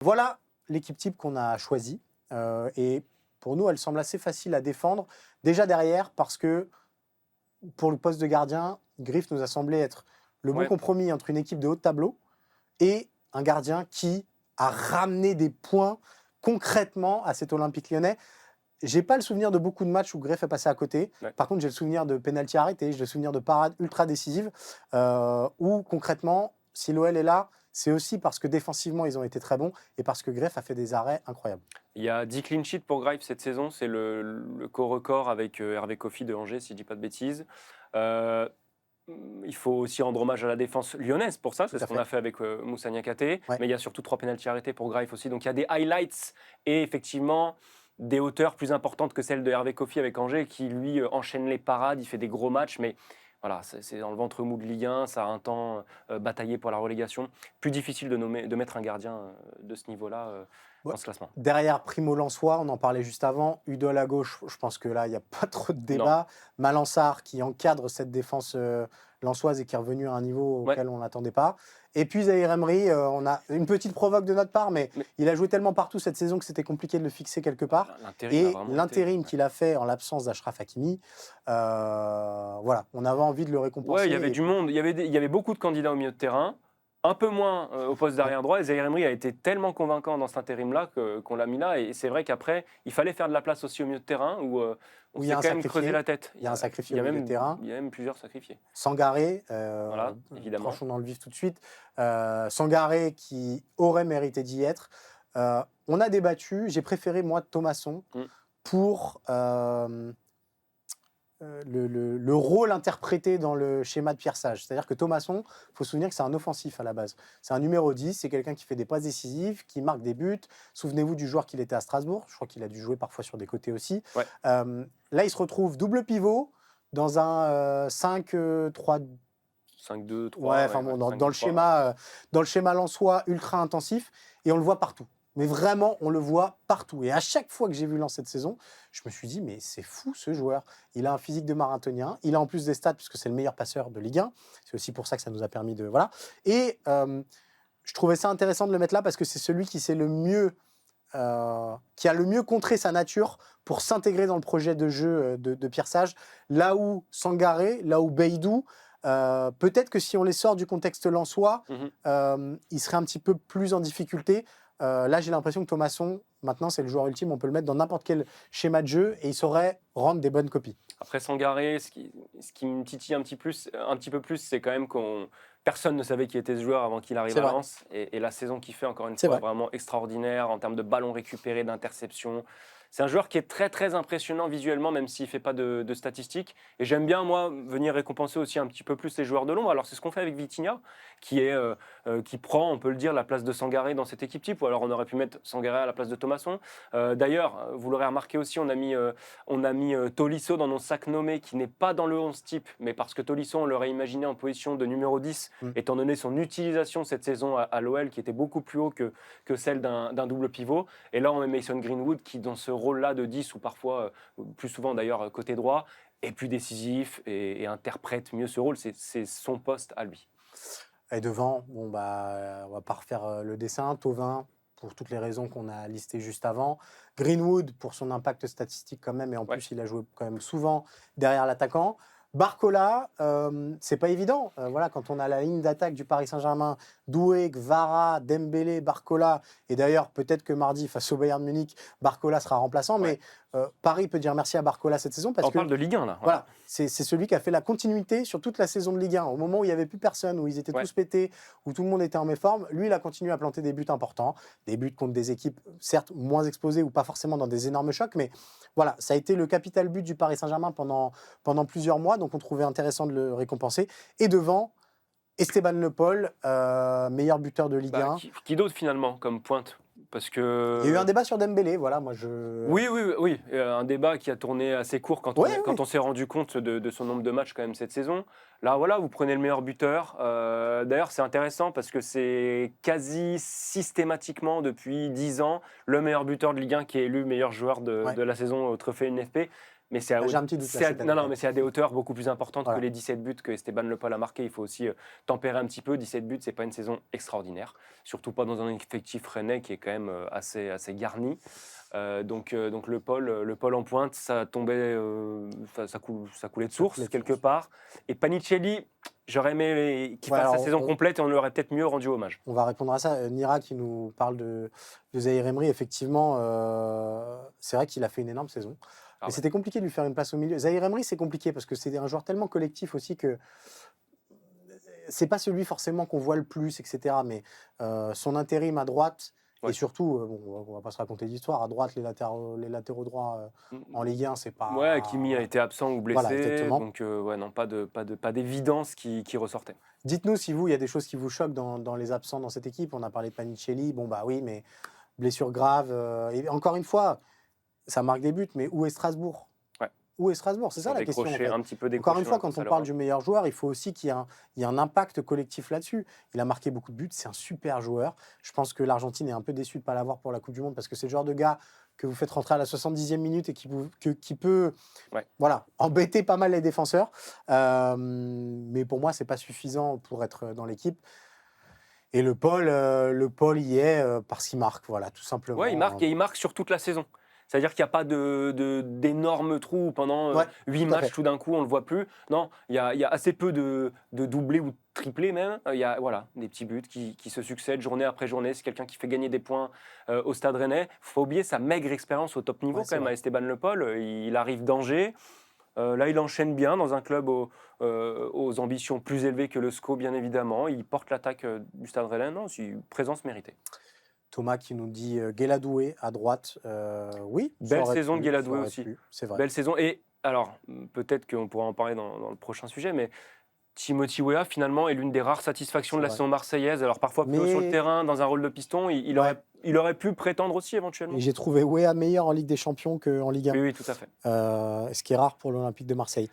Voilà l'équipe type qu'on a choisie. Et pour nous, elle semble assez facile à défendre. Déjà derrière, parce que pour le poste de gardien, Griff nous a semblé être le bon Ouais. compromis entre une équipe de haut de tableau et un gardien qui a ramené des points concrètement à cet Olympique lyonnais. J'ai pas le souvenir de beaucoup de matchs où Greff est passé à côté. Ouais. Par contre, j'ai le souvenir de pénalty arrêté, j'ai le souvenir de parades ultra décisives, où concrètement, si l'OL est là, c'est aussi parce que défensivement, ils ont été très bons et parce que Greff a fait des arrêts incroyables. Il y a 10 clean sheets pour Greif cette saison, c'est le co-record avec Hervé Kofi de Angers, si je ne dis pas de bêtises. Euh, il faut aussi rendre hommage à la défense lyonnaise pour ça, c'est Tout ce à qu'on fait. a fait avec Moussa Niakhaté, Ouais. mais il y a surtout 3 pénaltys arrêtés pour Greif aussi, donc il y a des highlights et effectivement des hauteurs plus importantes que celles de Hervé Kofi avec Angers, qui lui enchaîne les parades, il fait des gros matchs, mais voilà, c'est dans le ventre mou de Ligue 1, ça a un temps bataillé pour la relégation. Plus difficile de mettre un gardien de ce niveau-là Ouais. dans ce classement. Derrière Primo Lançois, on en parlait juste avant. Udol à gauche, je pense que là, il n'y a pas trop de Non. débat. Malansar qui encadre cette défense lançoise et qui est revenu à un niveau Ouais. auquel on n'attendait pas. Et puis Zahir Emery, on a une petite provoque de notre part, mais il a joué tellement partout cette saison que c'était compliqué de le fixer quelque part. L'intérim a Et vraiment l'intérim été, qu'il a fait en l'absence d'Achraf Hakimi, voilà, on avait envie de le récompenser. ouais, il y avait du monde, il y avait beaucoup de candidats au milieu de terrain, un peu moins au poste d'arrière droit. Et Zahir Emery a été tellement convaincant dans cet intérim-là qu'on l'a mis là. Et c'est vrai qu'après, il fallait faire de la place aussi au milieu de terrain où on Où il y s'est a un quand même sacrifié. creusé la tête. Il y a un sacrifié il y a au milieu même, de terrain. il y a même plusieurs sacrifiés. Sangaré, Voilà, évidemment. tranchons dans le vif tout de suite. Sangaré qui aurait mérité d'y être. On a débattu, j'ai préféré moi Thomasson pour le rôle interprété dans le schéma de Pierre Sage. C'est-à-dire que Thomasson, il faut se souvenir que c'est un offensif à la base. C'est un numéro 10, c'est quelqu'un qui fait des passes décisives, qui marque des buts. Souvenez-vous du joueur qu'il était à Strasbourg, je crois qu'il a dû jouer parfois sur des côtés aussi. Ouais. Là, il se retrouve double pivot dans un 5-3. 5-2, 3. Ouais, enfin bon, dans le schéma lensois ultra intensif, et on le voit partout. Mais vraiment, on le voit partout. Et à chaque fois que j'ai vu Lens cette saison, je me suis dit, mais c'est fou ce joueur. Il a un physique de marathonien, il a en plus des stats, puisque c'est le meilleur passeur de Ligue 1. C'est aussi pour ça que ça nous a permis de... Voilà. Et je trouvais ça intéressant de le mettre là, parce que c'est celui qui sait le mieux... qui a le mieux contré sa nature pour s'intégrer dans le projet de jeu de Pierre Sage. Là où Sangaré, là où Beidou, peut-être que si on les sort du contexte lensois, il serait un petit peu plus en difficulté. Là, j'ai l'impression que Thomasson, maintenant, c'est le joueur ultime. On peut le mettre dans n'importe quel schéma de jeu et il saurait rendre des bonnes copies. Après Sangaré, ce qui me titille un petit peu plus, c'est quand même personne ne savait qui était ce joueur avant qu'il arrive C'est à vrai. Lens. Et la saison qu'il fait, encore une C'est fois, vrai. vraiment extraordinaire en termes de ballons récupérés, d'interceptions. C'est un joueur qui est très très impressionnant visuellement, même s'il ne fait pas de statistiques. Et j'aime bien, moi, venir récompenser aussi un petit peu plus les joueurs de l'ombre. Alors c'est ce qu'on fait avec Vitinha, qui prend, on peut le dire, la place de Sangaré dans cette équipe type. Ou alors on aurait pu mettre Sangaré à la place de Thomasson. D'ailleurs, vous l'aurez remarqué aussi, on a mis Tolisso dans nos sacs nommés, qui n'est pas dans le 11 type, mais parce que Tolisso, on l'aurait imaginé en position de numéro 10, étant donné son utilisation cette saison à l'OL, qui était beaucoup plus haut que celle d'un double pivot. Et là, on met Mason Greenwood, qui dans ce rôle-là de 10, ou parfois, plus souvent d'ailleurs, côté droit, est plus décisif et interprète mieux ce rôle. C'est son poste à lui. Et devant, bon, on va pas refaire le dessin. Thauvin, pour toutes les raisons qu'on a listées juste avant. Greenwood, pour son impact statistique quand même, et en plus, il a joué quand même souvent derrière l'attaquant. Barcola, c'est pas évident. Voilà, quand on a la ligne d'attaque du Paris Saint-Germain, Doué, Gvara, Dembélé, Barcola, et d'ailleurs, peut-être que mardi, face au Bayern Munich, Barcola sera remplaçant, mais Paris peut dire merci à Barcola cette saison parce On parle de Ligue 1, là. Voilà, c'est celui qui a fait la continuité sur toute la saison de Ligue 1. Au moment où il n'y avait plus personne, où ils étaient tous pétés, où tout le monde était en méforme, lui, il a continué à planter des buts importants, des buts contre des équipes, certes, moins exposées ou pas forcément dans des énormes chocs, mais voilà, ça a été le capital but du Paris Saint-Germain pendant plusieurs mois, donc on trouvait intéressant de le récompenser. Et devant, Esteban Le Paul, meilleur buteur de Ligue 1. Qui d'autre, finalement, comme pointe? Parce que... Il y a eu un débat sur Dembélé, voilà, moi Oui. Un débat qui a tourné assez court quand on s'est rendu compte de son nombre de matchs quand même cette saison. Là, voilà, vous prenez le meilleur buteur. D'ailleurs, c'est intéressant parce que c'est quasi systématiquement depuis 10 ans le meilleur buteur de Ligue 1 qui est élu meilleur joueur de la saison au trophée NFP. Mais c'est à, J'ai un petit doute là, c'est à- cette non, année. non, mais c'est à des hauteurs beaucoup plus importantes Voilà. que les 17 buts que Esteban Le Pol a marqué. Il faut aussi tempérer un petit peu. 17 buts, c'est pas une saison extraordinaire, surtout pas dans un effectif rennais qui est quand même assez garni. Donc le Pol en pointe, ça tombait, ça coulait de source coulait de quelque source. part. Et Panicelli, j'aurais aimé qu'il Ouais, fasse sa alors, saison complète et on lui aurait peut-être mieux rendu hommage. on va répondre à ça. Nira qui nous parle de Zahir Emery, effectivement, c'est vrai qu'il a fait une énorme saison. Ah Mais ouais. c'était compliqué de lui faire une place au milieu. Zahir Emery, c'est compliqué parce que c'est un joueur tellement collectif aussi que c'est pas celui forcément qu'on voit le plus, etc. Mais son intérim à droite, et Ouais. surtout, bon, on va pas se raconter d'histoire, à droite, les latéraux droits en Ligue 1, c'est pas. Ouais, Hakimi a Voilà. été absent ou blessé, Voilà, exactement. donc ouais, non, pas d'évidence qui ressortait. Dites-nous si vous, il y a des choses qui vous choquent dans les absents dans cette équipe. On a parlé de Panicelli, bon bah oui, mais blessure grave. Et encore une fois, ça marque des buts, mais où est Strasbourg? Ouais. Où est Strasbourg? C'est Ils ça ont la question en décroché, fait. un petit peu Encore décroché une dans fois, la quand course on à parle l'Europe. du meilleur joueur, il faut aussi qu'il y ait un impact collectif là-dessus. Il a marqué beaucoup de buts, c'est un super joueur. Je pense que l'Argentine est un peu déçue de ne pas l'avoir pour la Coupe du Monde parce que c'est le genre de gars que vous faites rentrer à la 70e minute et qui peut Ouais. voilà, embêter pas mal les défenseurs. Mais pour moi, c'est pas suffisant pour être dans l'équipe. Et le Paul y est parce qu'il marque, voilà, tout simplement. Ouais, il marque et il marque sur toute la saison. C'est-à-dire qu'il n'y a pas d'énormes trous pendant Ouais, 8 tout à matchs, fait. tout d'un coup, on ne le voit plus. Non, il y a assez peu de doublés ou de triplés même. Il y a voilà, des petits buts qui se succèdent journée après journée. C'est quelqu'un qui fait gagner des points au Stade Rennais. Il ne faut pas oublier sa maigre expérience au top niveau Ouais, quand c'est même vrai. à Esteban Le Pol. Il arrive d'Angers. Là, il enchaîne bien dans un club aux ambitions plus élevées que le SCO, bien évidemment. Il porte l'attaque du Stade Rennais. Non, c'est une présence méritée. Thomas qui nous dit Guéladoué à droite. Oui, ça Belle aurait saison de pu, ça Guéladoué aurait aussi. pu, c'est vrai. Belle saison. Et alors, peut-être qu'on pourra en parler dans le prochain sujet, mais Timothy Weah, finalement, est l'une des rares satisfactions C'est de la vrai. saison marseillaise. Alors, parfois plus haut sur le Mais terrain, dans un rôle de piston, ouais, il aurait pu prétendre aussi et éventuellement. j'ai trouvé Wea meilleur en Ligue des Champions qu'en Ligue 1, Oui, oui, tout à fait. ce qui est rare pour l'Olympique de Marseille.